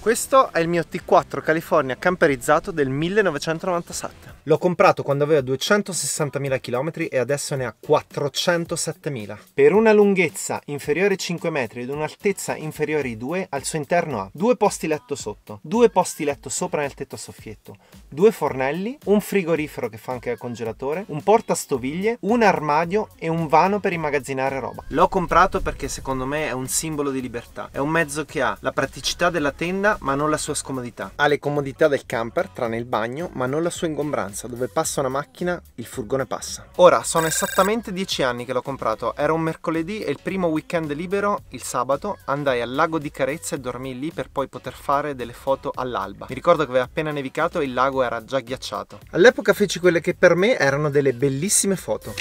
Questo è il mio T4 California camperizzato del 1997. L'ho comprato quando aveva 260.000 km e adesso ne ha 407.000. Per una lunghezza inferiore ai 5 metri ed un'altezza inferiore ai 2, al suo interno ha 2 posti letto sotto, 2 posti letto sopra nel tetto a soffietto, 2 fornelli, un frigorifero che fa anche da congelatore, un portastoviglie, un armadio e un vano per immagazzinare roba. L'ho comprato perché secondo me è un simbolo di libertà. È un mezzo che ha la praticità della tenda ma non la sua scomodità. Ha le comodità del camper tranne il bagno ma non la sua ingombranza. Dove passa una macchina, il furgone passa. Ora, sono esattamente 10 anni che l'ho comprato. Era un mercoledì e il primo weekend libero, il sabato, andai al lago di Carezza e dormii lì per poi poter fare delle foto all'alba. Mi ricordo che aveva appena nevicato e il lago era già ghiacciato. All'epoca feci quelle che per me erano delle bellissime foto.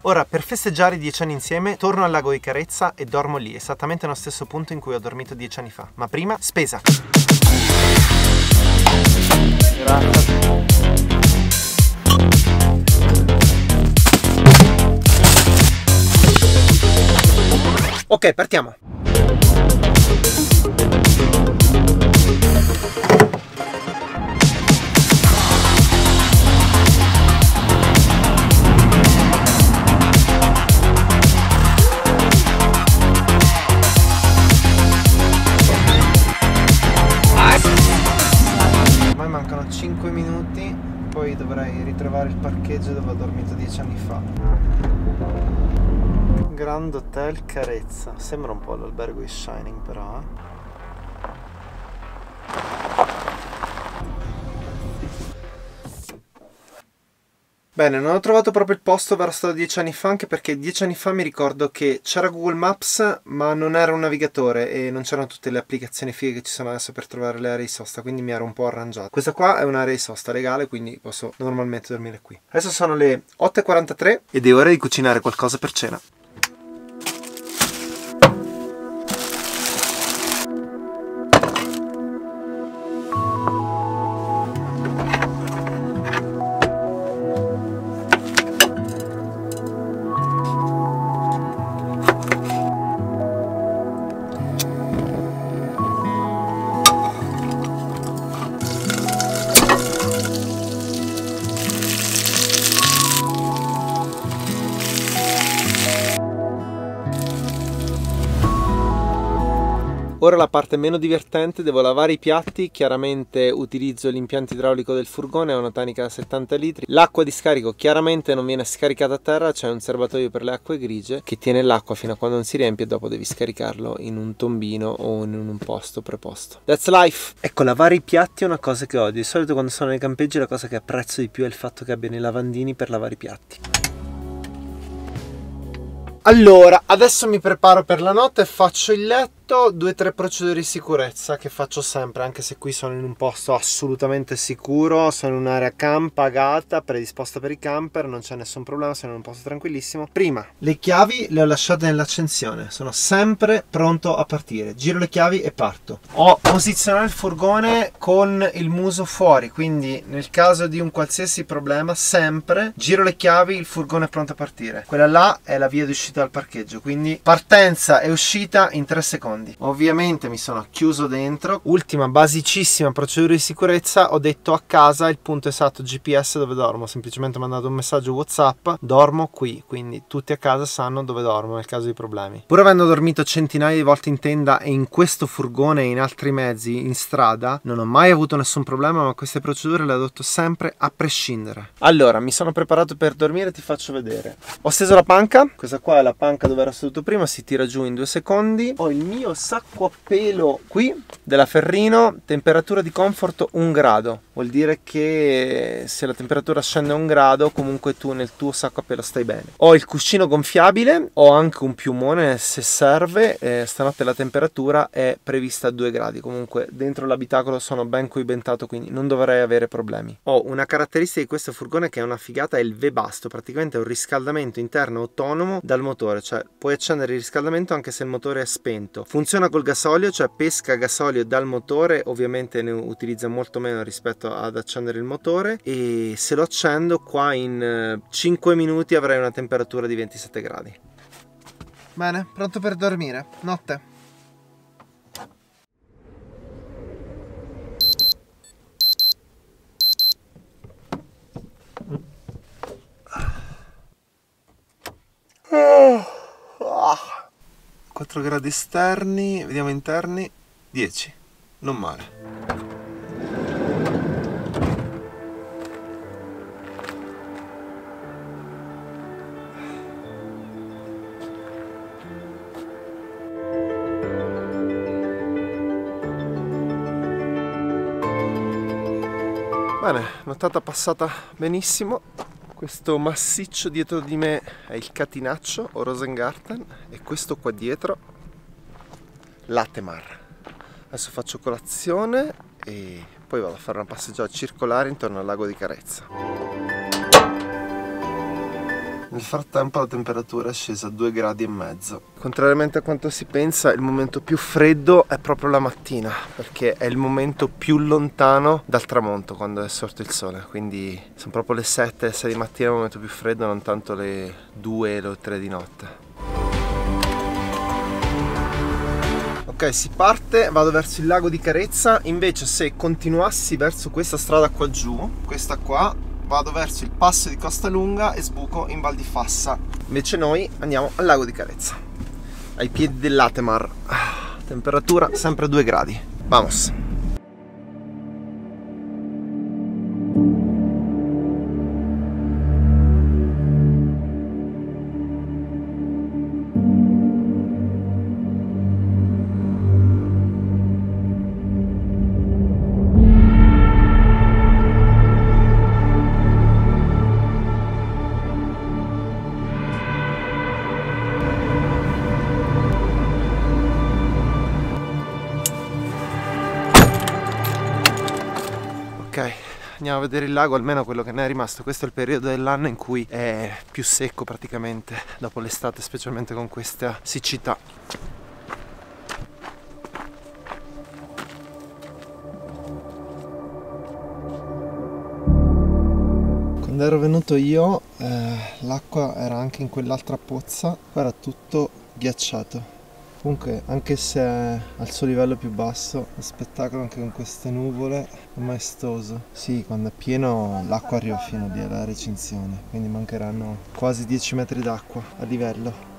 Ora, per festeggiare i 10 anni insieme, torno al lago di Carezza e dormo lì, esattamente nello stesso punto in cui ho dormito 10 anni fa. Ma prima, spesa! Grazie. Ok, partiamo. Mancano 5 minuti, poi dovrei ritrovare il parcheggio dove ho dormito 10 anni fa. Grand Hotel Carezza. Sembra un po' l'albergo di Shining però. Bene, non ho trovato proprio il posto dove ero stato 10 anni fa, anche perché 10 anni fa mi ricordo che c'era Google Maps ma non era un navigatore e non c'erano tutte le applicazioni fighe che ci sono adesso per trovare le aree di sosta, quindi mi ero un po' arrangiato. Questa qua è un'area di sosta legale, quindi posso normalmente dormire qui. Adesso sono le 8:43 ed è ora di cucinare qualcosa per cena. Ora la parte meno divertente, devo lavare i piatti, chiaramente utilizzo l'impianto idraulico del furgone, è una tanica da 70 litri. L'acqua di scarico chiaramente non viene scaricata a terra, c'è un serbatoio per le acque grigie che tiene l'acqua fino a quando non si riempie e dopo devi scaricarlo in un tombino o in un posto preposto. That's life! Ecco, lavare i piatti è una cosa che odio. Di solito quando sono nei campeggi la cosa che apprezzo di più è il fatto che abbiano i lavandini per lavare i piatti. Allora, adesso mi preparo per la notte e faccio il letto. 2-3 procedure di sicurezza che faccio sempre, anche se qui sono in un posto assolutamente sicuro, sono in un'area camp pagata, predisposta per i camper, non c'è nessun problema, sono in un posto tranquillissimo. Prima, le chiavi le ho lasciate nell'accensione, sono sempre pronto a partire, giro le chiavi e parto. Ho posizionato il furgone con il muso fuori, quindi nel caso di un qualsiasi problema sempre giro le chiavi, il furgone è pronto a partire. Quella là è la via di uscita dal parcheggio, quindi partenza e uscita in 3 secondi. Ovviamente mi sono chiuso dentro. Ultima basicissima procedura di sicurezza, ho detto a casa il punto esatto GPS dove dormo, ho semplicemente mandato un messaggio WhatsApp: dormo qui, quindi tutti a casa sanno dove dormo nel caso di problemi. Pur avendo dormito centinaia di volte in tenda e in questo furgone e in altri mezzi in strada, non ho mai avuto nessun problema, ma queste procedure le adotto sempre a prescindere. Allora, mi sono preparato per dormire, ti faccio vedere. Ho steso la panca, questa qua è la panca dove ero seduto prima, si tira giù in 2 secondi. Ho il mio sacco a pelo qui della Ferrino, temperatura di comfort 1 grado, vuol dire che se la temperatura scende a 1 grado comunque tu nel tuo sacco a pelo stai bene. Ho il cuscino gonfiabile, ho anche un piumone se serve, stanotte la temperatura è prevista a 2 gradi, comunque dentro l'abitacolo sono ben coibentato, quindi non dovrei avere problemi. Ho una caratteristica di questo furgone che è una figata, è il Webasto, praticamente è un riscaldamento interno autonomo dal motore, cioè puoi accendere il riscaldamento anche se il motore è spento. Funziona col gasolio, cioè pesca gasolio dal motore, ovviamente ne utilizza molto meno rispetto ad accendere il motore, e se lo accendo qua in 5 minuti avrei una temperatura di 27 gradi. Bene, pronto per dormire. Notte. 4 gradi esterni, vediamo interni, 10, non male. Bene, nottata passata benissimo. Questo massiccio dietro di me è il Catinaccio o Rosengarten e questo qua dietro Latemar. Adesso faccio colazione e poi vado a fare una passeggiata circolare intorno al lago di Carezza. Nel frattempo la temperatura è scesa a 2,5 gradi. Contrariamente a quanto si pensa, il momento più freddo è proprio la mattina, perché è il momento più lontano dal tramonto quando è sorto il sole. Quindi sono proprio le 7, le 6 di mattina il momento più freddo, non tanto le 2 o le 3 di notte. Ok, si parte, vado verso il lago di Carezza. Invece se continuassi verso questa strada qua giù, questa qua, vado verso il passo di Costalunga e sbuco in Val di Fassa. Invece noi andiamo al lago di Carezza, ai piedi dell'Atemar. Temperatura sempre 2 gradi. Vamos! Ok, andiamo a vedere il lago, almeno quello che ne è rimasto. Questo è il periodo dell'anno in cui è più secco praticamente, dopo l'estate, specialmente con questa siccità. Quando ero venuto io, l'acqua era anche in quell'altra pozza, qua era tutto ghiacciato. Comunque, anche se è al suo livello più basso, lo spettacolo anche con queste nuvole è maestoso. Sì, quando è pieno l'acqua arriva fino lì alla recinzione, quindi mancheranno quasi 10 metri d'acqua a livello.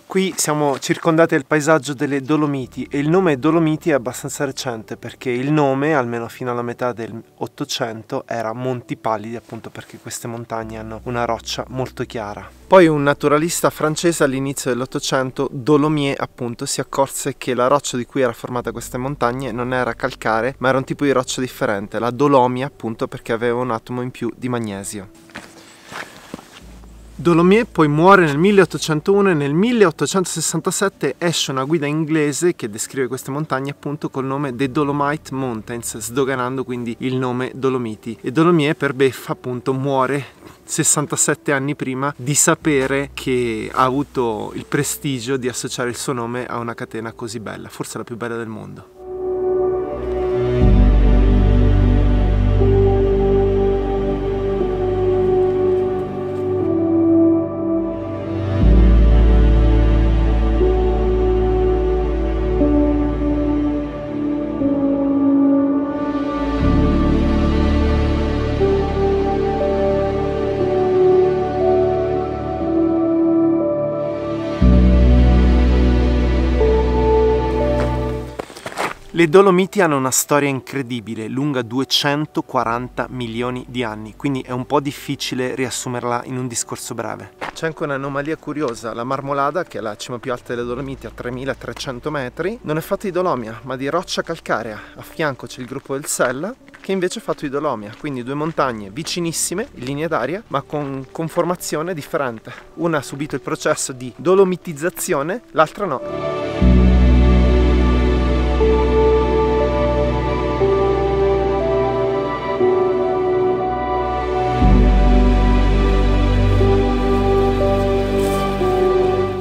Qui siamo circondati dal paesaggio delle Dolomiti e il nome Dolomiti è abbastanza recente, perché il nome, almeno fino alla metà del 800, era Monti Pallidi, appunto perché queste montagne hanno una roccia molto chiara. Poi un naturalista francese all'inizio dell'Ottocento, Dolomier appunto, si accorse che la roccia di cui era formata queste montagne non era calcare, ma era un tipo di roccia differente, la dolomia, appunto perché aveva un atomo in più di magnesio. Dolomier poi muore nel 1801 e nel 1867 esce una guida inglese che descrive queste montagne appunto col nome The Dolomite Mountains, sdoganando quindi il nome Dolomiti. E Dolomier per beffa appunto muore 67 anni prima di sapere che ha avuto il prestigio di associare il suo nome a una catena così bella, forse la più bella del mondo. Le Dolomiti hanno una storia incredibile, lunga 240 milioni di anni, quindi è un po' difficile riassumerla in un discorso breve. C'è anche un'anomalia curiosa: la Marmolada, che è la cima più alta delle Dolomiti a 3300 metri, non è fatta di dolomia, ma di roccia calcarea. A fianco c'è il gruppo del Sella, che invece è fatto di dolomia, quindi due montagne vicinissime in linea d'aria, ma con conformazione differente. Una ha subito il processo di dolomitizzazione, l'altra no.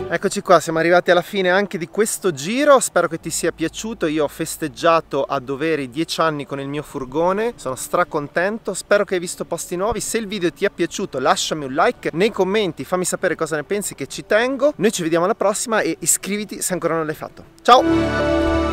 Eccoci qua, siamo arrivati alla fine anche di questo giro, spero che ti sia piaciuto. Io ho festeggiato a dovere i 10 anni con il mio furgone, sono stracontento, spero che hai visto posti nuovi. Se il video ti è piaciuto lasciami un like, nei commenti fammi sapere cosa ne pensi, che ci tengo. Noi ci vediamo alla prossima e iscriviti se ancora non l'hai fatto. Ciao!